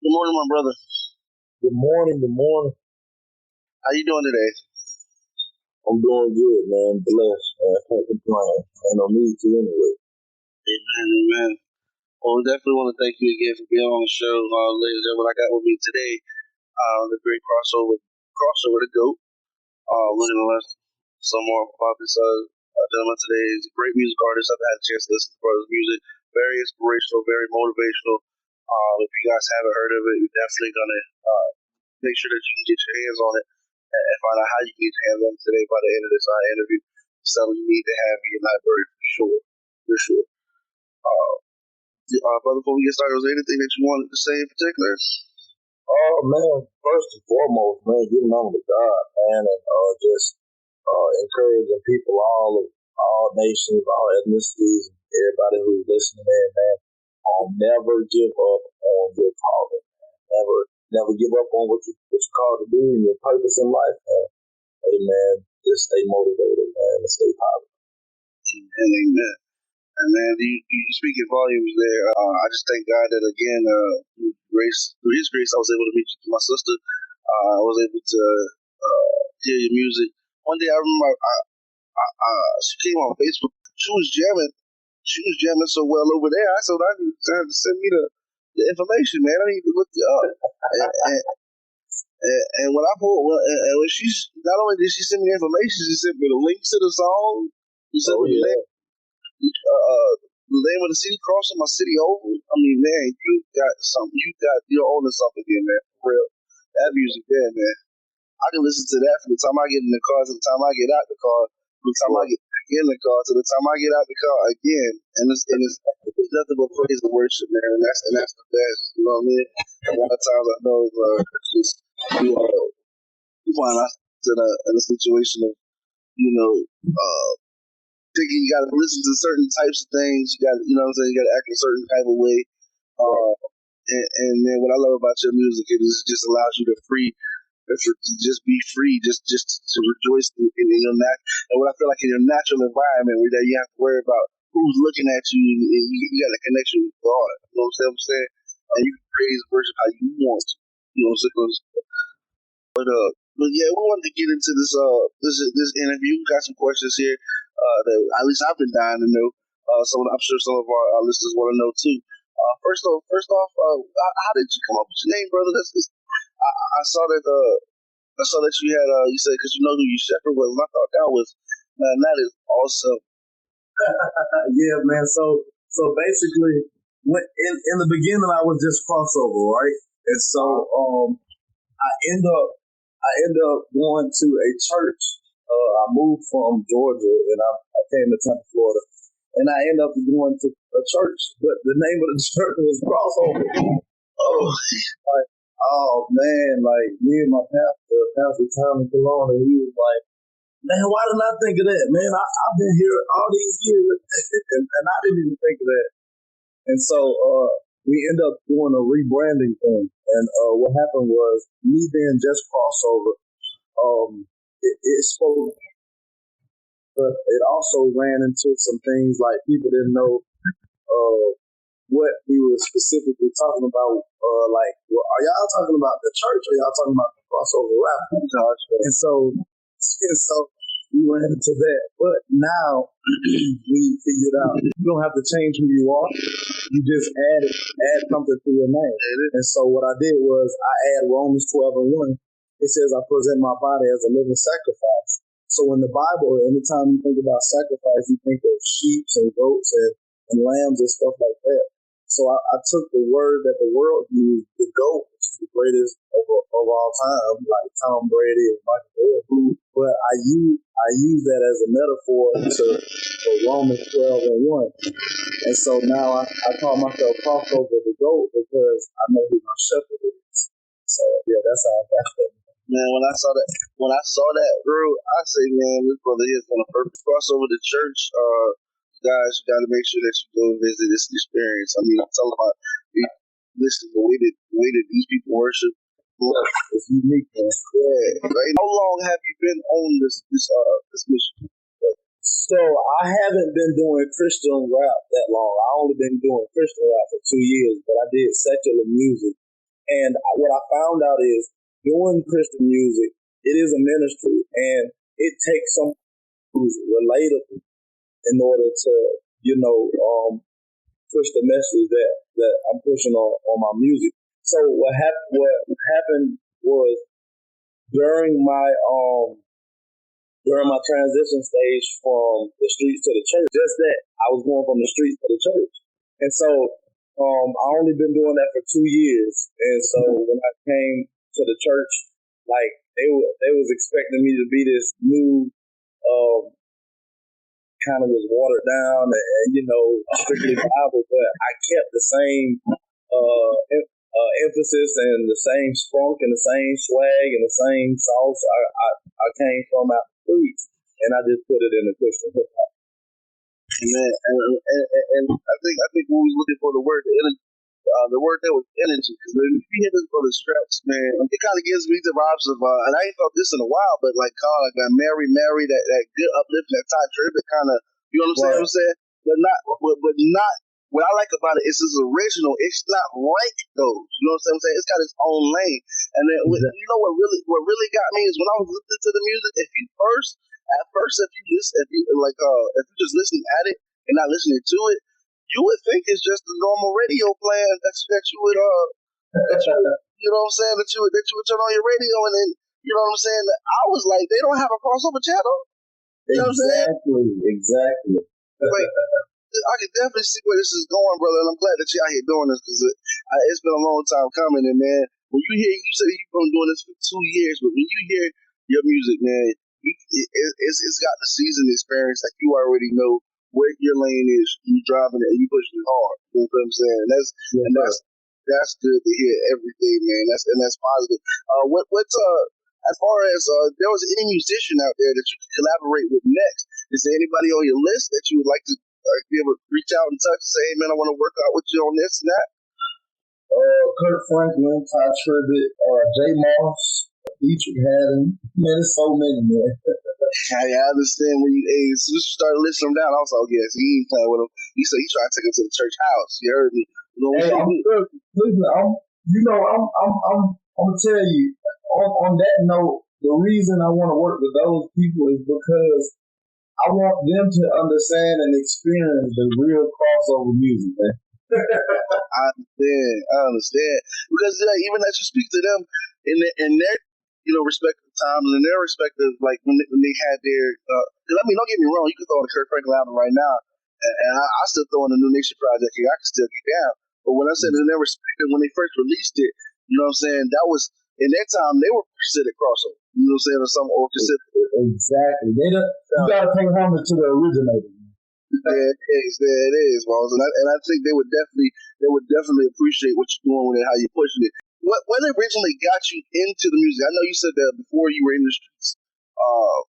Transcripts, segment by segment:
Good morning, my brother. Good morning, good morning. How you doing today? I'm doing good, man. Blessed, man. Can't complain. Ain't no need to anyway. Amen, amen. Well, we definitely want to thank you again for being on the show, ladies and gentlemen. I got with me today, the great crossover the goat. We're gonna learn some more about this gentleman today. He's a great music artist. I've had a chance to listen to brother's music. Very inspirational, very motivational. If you guys haven't heard of it, you're definitely gonna make sure that you can get your hands on it and find out how you can get your hands on it today by the end of this interview. Something you need to have in your library for sure. For sure. Brother, before we get started, was there anything that you wanted to say in particular? Oh, man. First and foremost, man, getting on with God, man, and just encouraging people, all nations, all ethnicities, everybody who's listening in, man. Never give up on your calling, man. Never give up on what you're called to do and your purpose in life, man. Hey, man, just stay motivated, man, and stay positive. Amen. And man, you speaking volumes there. I just thank God that again, through His grace, I was able to meet you, my sister. I was able to hear your music. One day, I remember she came on Facebook. She was jamming. She was jamming so well over there. I said, I need her to send me the information, man. I need to look it up. And when I pulled, and when she's not only did she send me the information, she sent me the links to the song. She sent me the name of the city, crossing my city over. I mean, man, you got something. You're owning something here, man. For real. That music there, man. I can listen to that from the time I get in the car to the time I get out the car, from the time I get back in the car to the time I get out the car again. And it's nothing but praise and worship, man. And that's the best. You know what I mean? A lot of times I know it's just you find us in a situation of, you know, thinking you got to listen to certain types of things. You got, you know what I'm saying? You got to act a certain type of way. And then what I love about your music is it just allows you to just be free, just to rejoice in your and what I feel like in your natural environment where that you have to worry about who's looking at you, and you got a connection with God. You know what I'm saying? And you can praise and worship how you want to. You know what I'm saying? But yeah, we wanted to get into this interview. We got some questions here that at least I've been dying to know. I'm sure some of our listeners want to know too. First off, how did you come up with your name, brother? I saw that. I saw that you had. You said because you know who your shepherd was. And I thought that was, man, that is awesome. Yeah, man. So basically, in the beginning, I was just crossover, right? And so I end up going to a church. I moved from Georgia and I came to Tampa, Florida, and I ended up going to a church, but the name of the church was Crossover. Oh man, like me and my Pastor Tommy Cologne, and he was like, man, why didn't I think of that? Man, I've been here all these years, and I didn't even think of that. And so we ended up doing a rebranding thing. And what happened was me being just crossover, it spoke, but it also ran into some things like people didn't know what we were specifically talking about. Like, well, are y'all talking about the church or y'all talking about the crossover rap? And so we ran into that. But now we figured out you don't have to change who you are. You just add something to your name. And so what I did was I add Romans 12:1. It says I present my body as a living sacrifice. So in the Bible, anytime you think about sacrifice, you think of sheep and goats and lambs and stuff like that. So I took the word that the world used, the GOAT, which is the greatest of all time, like Tom Brady and Michael Jordan. But I use that as a metaphor for Romans 12:1. And so now I call myself Crossover DaGoat because I know who my shepherd is. So yeah, that's how I got that. Man, when I saw that, bro, I say, man, this brother here is gonna perfect crossover the church. Guys, you got to make sure that you go visit this experience. I mean, I'm talking about listen, the way that these people worship. It's unique, man. Yeah. Right? How long have you been on this mission? So I haven't been doing Christian rap that long. I only been doing Christian rap for 2 years, but I did secular music. And what I found out is doing Christian music, it is a ministry, and it takes someone who's relatable in order to, push the message that I'm pushing on my music. So what happened was during my transition stage from the streets to the church, just that I was going from the streets to the church. And so I only been doing that for 2 years. And so when I came to the church, like they was expecting me to be this new kind of was watered down and strictly Bible, but I kept the same emphasis and the same spunk and the same swag and the same sauce I came from out the streets, and I just put it in the Christian hip hop. Man, and I think when we was looking for the word there was energy, because when you hear this for the straps, man, it kind of gives me the vibes of and I ain't felt this in a while, but like like that Mary, that good uplifting, that Ty Tribbett kind of, you know what I'm saying? But not. What I like about it is it's original. It's not like those. You know what I'm saying? It's got its own lane. And then you know what really got me is when I was listening to the music. If you just listening at it and not listening to it, you would think it's just a normal radio plan that you would you know what I'm saying, that you would turn on your radio, and then you know what I'm saying. I was like, they don't have a crossover channel. You know what I'm saying? Exactly. Like, I can definitely see where this is going, brother, and I'm glad that you're out here doing this, because it's been a long time coming. And man, when you said you've been doing this for 2 years, but when you hear your music, man, it's got the seasoned experience. Like, you already know where your lane is. You driving it and you pushing it hard. You know what I'm saying? And that's good to hear every day, man. That's positive. What's as far as there was any musician out there that you could collaborate with next? Is there anybody on your list that you would like to be able to reach out and touch and say, hey man, I want to work out with you on this and that? Kurt Franklin, Ty Tribbett, J Moss, Dietrich Haddon. Man, there's so many, man. I understand when as soon as you started listing them down, I was like, yes, he ain't playing with him. He said he's trying to take him to the church house. You heard me? Hey, I'm gonna tell you, on that note, the reason I want to work with those people is because I want them to understand and experience the real crossover music, man. I understand. Because even as you speak to them in their respective times and in their respective, like when they had their because don't get me wrong, you can throw on the Kurt Franklin album right now, and I still throw in the New Nation Project here, I can still get down. But when I said in their respective, when they first released it, you know what I'm saying, that was in their time they were considered crossover. You know what I'm saying, or considered. Exactly. You gotta pay homage to the originator. Yeah, it is, Walls, and I think they would definitely appreciate what you're doing with it, how you're pushing it. What originally got you into the music? I know you said that before you were in the streets,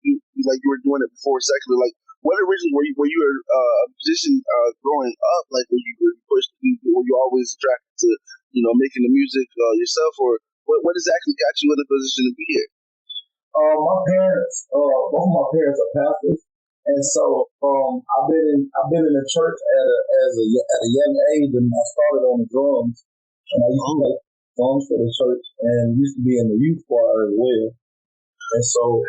you were doing it before secular. Like, what originally were you a musician growing up? Like, were you pushed? Were you always attracted to making the music yourself, or what exactly got you in the position to be here? My parents, both of my parents are pastors. And so I've been in the church at a young age, and I started on the drums, and I used to play drums for the church, and used to be in the youth choir as well. And so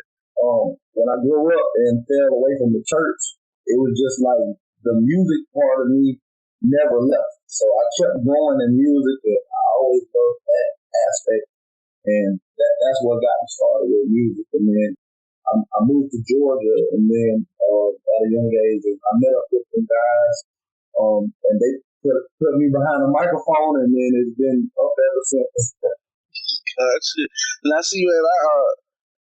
when I grew up and fell away from the church, it was just like the music part of me never left. So I kept going in music, and I always loved that aspect, and that's what got me started with music. And then I moved to Georgia, and then at a young age, I met up with some guys, and they put me behind a microphone, and then it's been up ever since. And I see you at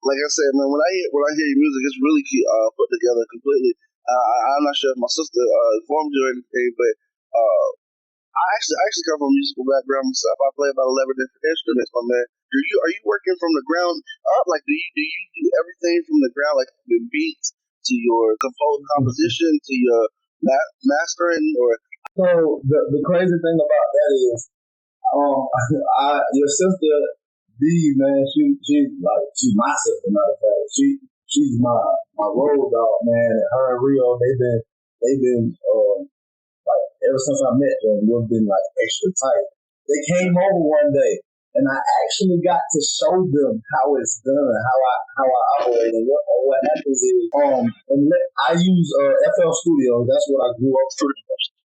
like I said, man. When I hear your music, it's really put together completely. I'm not sure if my sister informed you or anything, but I actually come from a musical background myself. I play about 11 different instruments, my man. Are you working from the ground up? Like, do you do everything from the ground, like the beats to your composition to your mastering? Or so the crazy thing about that is, your sister D, man, she's my sister, matter of fact. She's my road dog, man. And her and Rio, they've been like ever since I met them, we've been like extra tight. They came over one day, and I actually got to show them how it's done, how I operate, and what happens is I use FL Studio. That's what I grew up with.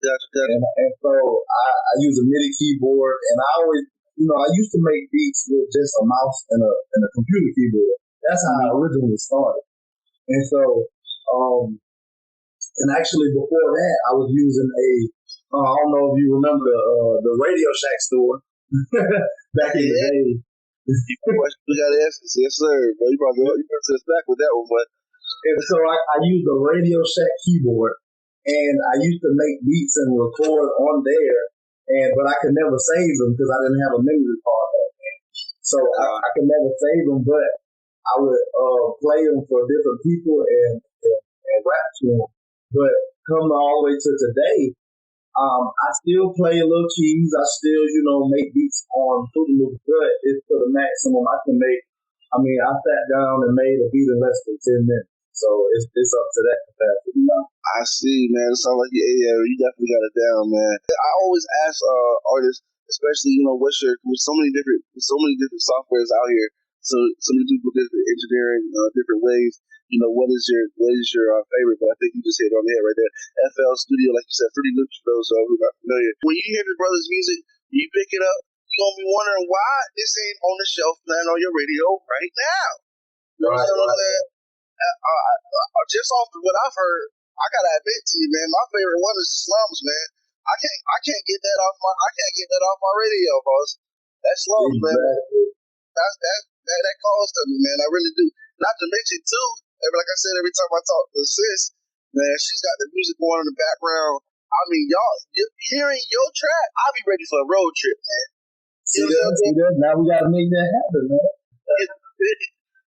Gotcha. And so I use a MIDI keyboard, and I always, I used to make beats with just a mouse and a computer keyboard. That's how I originally started. And so, and actually before that, I was using I don't know if you remember the Radio Shack store back in the day. We got answers, yes sir. But you probably us back with that one, but. And so I used a Radio Shack keyboard, and I used to make beats and record on there, but I could never save them because I didn't have a memory card back then. So I could never save them, but I would play them for different people and rap to them. But come all the way to today, I still play little keys. I still, make beats on Fruity Loops, but it's to the maximum I can make. I mean, I sat down and made a beat in less than 10 minutes. So it's up to that capacity now. I see, man. It sounds like you definitely got it down, man. I always ask artists, especially with so many different softwares out here. So many people different engineering, different ways. What is your favorite? But I think you just hit it on the head right there. FL Studio, like you said, Fruity Loops for those who are not familiar. When you hear the brothers' music, you pick it up. You're gonna be wondering why this ain't on the shelf playing on your radio right now. You know what I'm saying? Just off of what I've heard, I gotta admit to you, man, my favorite one is the Slums, man. I can't get that off my radio, boss. That Slums, man. That calls to me, man. I really do. Not to mention too, like I said, every time I talk to sis, man, she's got the music going in the background. I mean, y'all hearing your track, I'll be ready for a road trip, man. See that? Now we gotta make that happen, man.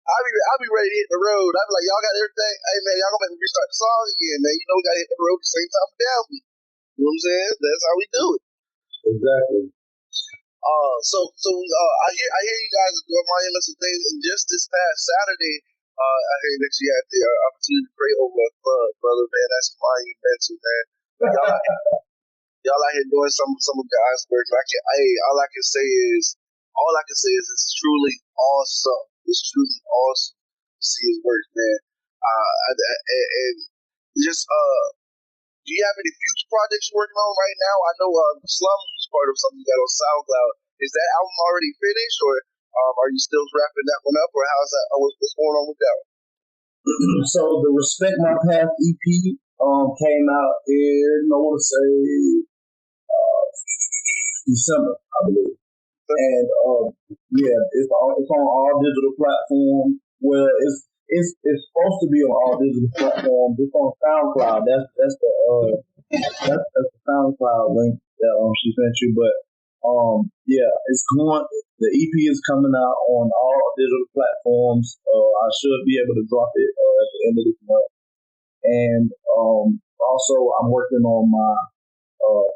I'll be ready to hit the road. I'll be like, y'all got everything? Hey, man, y'all gonna make me restart the song again, man. We gotta hit the road at the same time for downbeat. You know what I'm saying? That's how we do it. Exactly. I hear you guys are doing monumental some things, and just this past Saturday, I hear that you had the opportunity to pray over a club, brother, man. That's monumental, man. Y'all out here doing some of God's work. All I can say is it's truly awesome. It's truly awesome to see his work, man. And just do you have any future projects you're working on right now? I know Slums was part of something you got on SoundCloud. Is that album already finished, or are you still wrapping that one up, or how's that? What's going on with that one? So the Respect My Path EP came out in, I want to say, December, I believe. And it's on all digital platforms. Well, it's supposed to be on all digital platforms. It's on SoundCloud. That's the SoundCloud link that she sent you. But it's going. The EP is coming out on all digital platforms. I should be able to drop it at the end of this month. And also, I'm working on my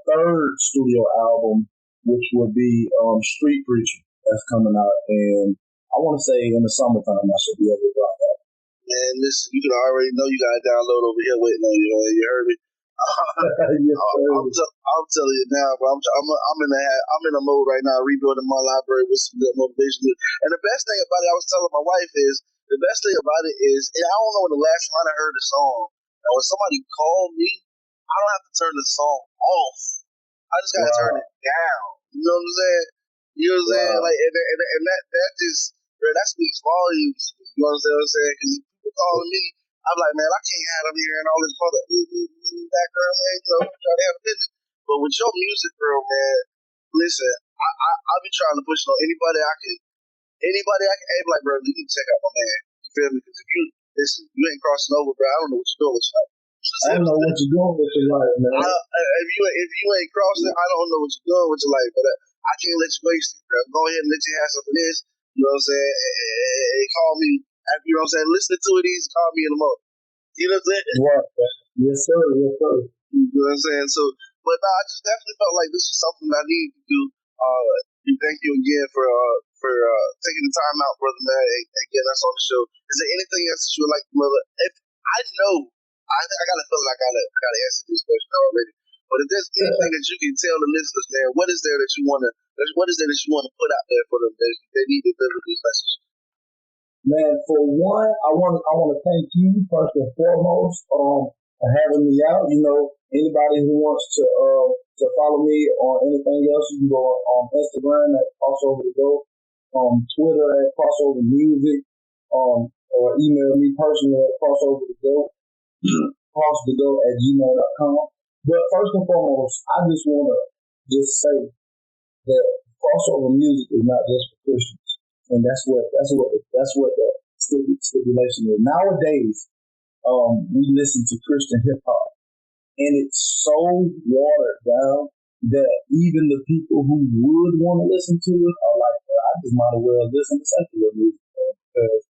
third studio album, which would be Street Preacher. That's coming out, and I want to say in the summertime I should be able to drop that. Man, listen, you can already know you got to download over here waiting on you. You heard me. Yes, I'm telling you now, but I'm in a mode right now, rebuilding my library with some good motivation. And the best thing about it, I was telling my wife, is and I don't know when the last time I heard the song. And when somebody called me, I don't have to turn the song off. I just gotta turn it down. You know what I'm saying? You know what I'm saying? Like, and that just, bro, that speaks volumes. You know what I'm saying? Because people calling me, I'm like, man, I can't have them here and all this other background, man. Trying to have a business. But with your music, bro, man, listen, I'll be trying to push it on anybody I can. Hey, like, bro, you need to check out my man. You feel me? Because if you ain't crossing over, bro, I don't know what you're doing with your life. I don't know what you're doing with your life, man. If you ain't crossing, I don't know what you're doing with your life, but I can't let you waste it, bro. Go ahead and let you have some of this. You know what I'm saying? And call me. You know what I'm saying? Listen to it easy. Call me in the morning. You know what I'm saying? What? Yes, sir. Yes, sir. You know what I'm saying? So, but no, I just definitely felt like this was something I needed to do. Thank you again for taking the time out, brother, man. Again, that's on the show. Is there anything else that you would like to, mother? If I know, I got a feeling I gotta answer this question already. But if there's anything that you can tell the listeners, man, what is there that you want to put out there for them that they need to deliver this message? Man, for one, I want to thank you first and foremost for having me out. You know, anybody who wants to follow me on anything else, you can go on Instagram at Crossover DaGoat, Twitter at Crossover Music, or email me personally at Crossover DaGoat, crossthegoat@gmail.com. But first and foremost, I just want to say that crossover music is not just for Christians. And that's what the stipulation is. Nowadays, we listen to Christian hip hop, and it's so watered down that even the people who would want to listen to it are like, I just might as well listen to secular music because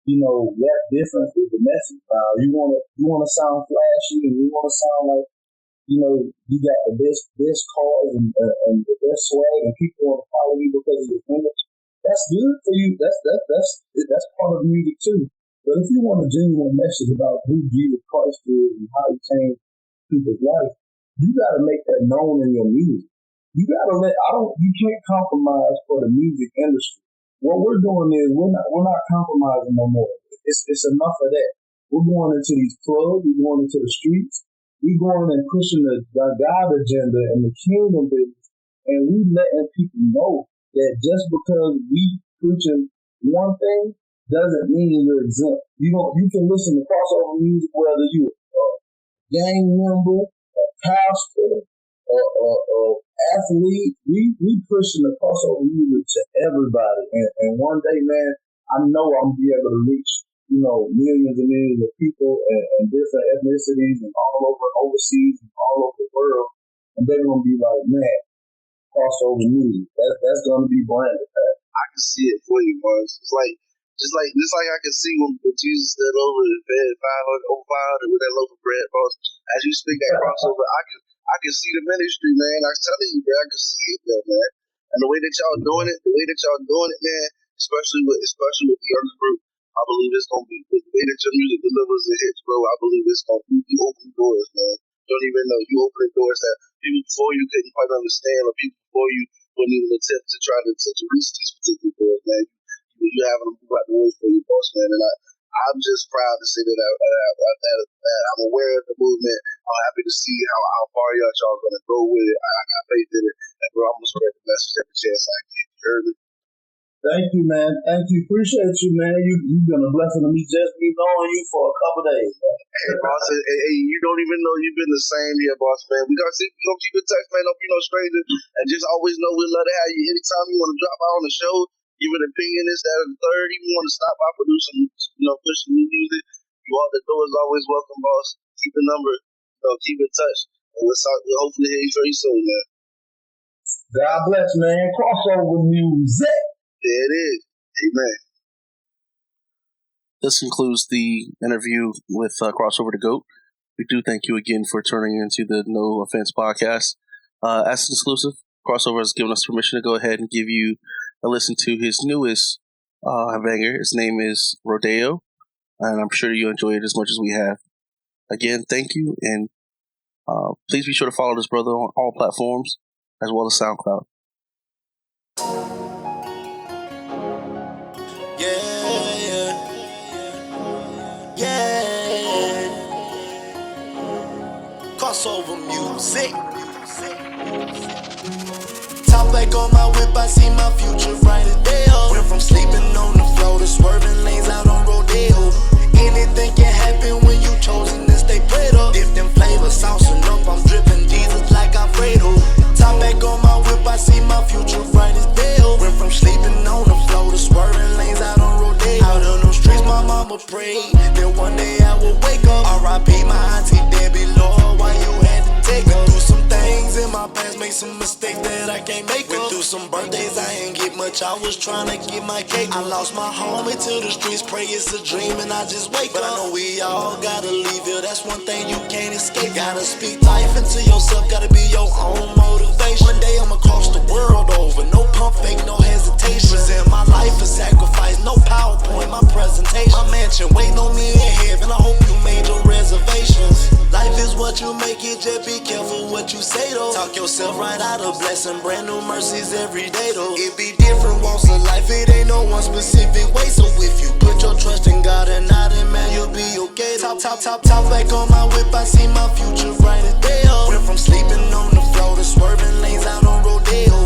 that difference is the message. You want to sound flashy, and you want to sound like you got the best cars and the best swag, and people want to follow you because of your image. That's good for you. That's part of music too. But if you want a genuine message about who Jesus Christ is and how he changed people's life, you got to make that known in your music. You got to you can't compromise for the music industry. What we're doing is we're not compromising no more. It's enough of that. We're going into these clubs. We're going into the streets. We're going and pushing the God agenda and the kingdom business, and we letting people know that just because we preaching one thing doesn't mean you're exempt. You can listen to crossover music whether you're a gang member, a pastor, or athlete. We pushing the crossover music to everybody, and one day, man, I know I'm gonna be able to reach millions and millions of people and different ethnicities and all over overseas and all over the world, and they're gonna be like, man, crossover music. That's gonna be branded. I can see it for you, boys. It's like I can see when Jesus stood over and fed 500 with that loaf of bread, boss. As you speak that crossover, I can see the ministry, man. I'm telling you, man, I can see it there, man. And the way that y'all doing it, man, especially with the younger group, I believe it's gonna be the way that your music delivers and hits, bro. I believe it's gonna be you open doors, man. Don't even know you opening doors that people before you couldn't quite understand, or people before you wouldn't even attempt to try to reach these particular doors, man. You having them move out the way for you, boss, man. And I'm just proud to say that I'm aware of the movement. I'm happy to see how far y'all are going to go with it. I got faith in it, and bro, I'm gonna spread the message every chance I get. You heard me? Thank you, man. Thank you. Appreciate you, man. You've been a blessing to me just me knowing you for a couple days, man. Hey, boss. Hey, you don't even know you've been the same here, boss, man. We gonna keep in touch, man. Don't be no stranger, and just always know we'd love to have you anytime you want to drop by on the show. Give an opinion, this, that, and the third. Even want to stop by, produce some, push some new music. The door is always welcome, boss. Keep the number, keep in touch. And we'll hopefully hear you very soon, man. God bless, man. Crossover music. There it is. Amen. This concludes the interview with Crossover DaGoat. We do thank you again for turning into the No Offense podcast. As an exclusive, Crossover has given us permission to go ahead and give you a listen to his newest banger. His name is Rodeo, and I'm sure you enjoy it as much as we have. Again, thank you, and please be sure to follow this brother on all platforms, as well as SoundCloud. Yeah. Crossover music. Top back on my whip, I see my future right as day up. Went from sleeping on the floor to swerving lanes out on Rodeo. Anything can happen when you chosen to stay prayed up. Different flavors, saucing up, I'm dripping Jesus like Alfredo. Top back on my whip, I see my future bright as day up. Went from sleeping on the floor to swerving lanes out on Rodeo. Out on them streets, my mama prayed that one day I will wake up. R.I.P. my auntie Debbie, Lord, why you had to take her? Do some things in my past, make some mistakes that I can't make up. Went through some birthdays, I ain't get much, I was trying to get my cake. I lost my home into the streets, pray it's a dream and I just wake up. But I know we all gotta leave here, that's one thing you can't escape. Gotta speak life into yourself, gotta be your own motivation. One day I'ma cross the world over, no pump fake, no hesitation. Present my life a sacrifice, no PowerPoint, my presentation. My mansion waiting on me in heaven, I hope you made your reservations. Life is what you make it, just be careful what you say. yourself right out of blessing. Brand new mercies every day though. It be different walks of life, it ain't no one specific way. So if you put your trust in God and not in man, you'll be okay. Top back on my whip, I see my future bright as day. Went from sleeping on the floor to swerving lanes out on Rodeo.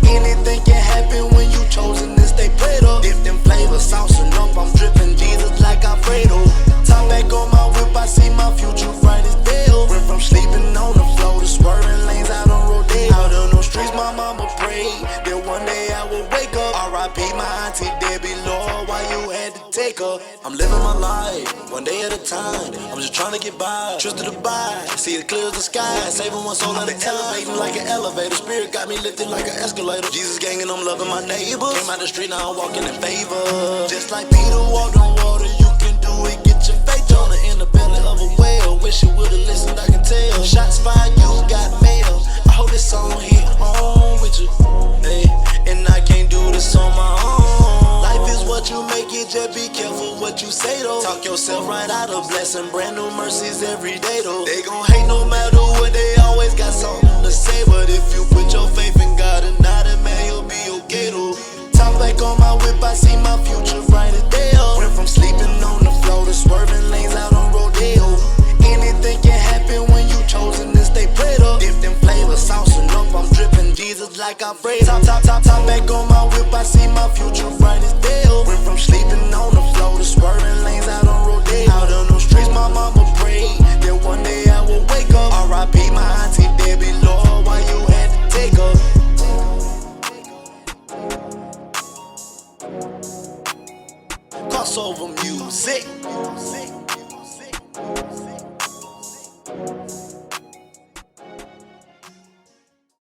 Anything can happen when you chosen to stay prayed up. Dipped in flavor, saucing up, I'm dripping Jesus like Alfredo. Top back on my whip, I see my future bright as day. Went from sleeping on the floor to swerving lanes out on Rodeo. Out on those streets, my mama prayed that one day I would wake up. R.I.P. my auntie Debbie, Lord, why you had to take her? I'm living my life, one day at a time. I'm just trying to get by, trust to the by. See it clear as the sky, saving one soul at a time. Elevating like an elevator, spirit got me lifted like an escalator. Jesus gang and I'm loving my neighbors. Came out the street, now I'm walking in favor. Just like Peter walked on water, you can do it, get your faith. Jonah in the belly of a whale, wish you would've listened, I can tell. Shots fired, you got mail. I hope this song hit home with you, hey. And I can't do this on my own. Life is what you make it, just be careful what you say though. Talk yourself right out of blessing, brand new mercies every day though. They gon' hate no matter what, they always got something to say. But if you put your faith in God and not in man, you'll be okay though. Top back on my whip, I see my future bright as day. Went from sleeping on the floor to swerving lanes out on Rodeo. Anything can happen when you chosen to stay prayed up. Dipped in flavor, saucing up, I'm dripping Jesus like Alfredo. Top back on my whip, I see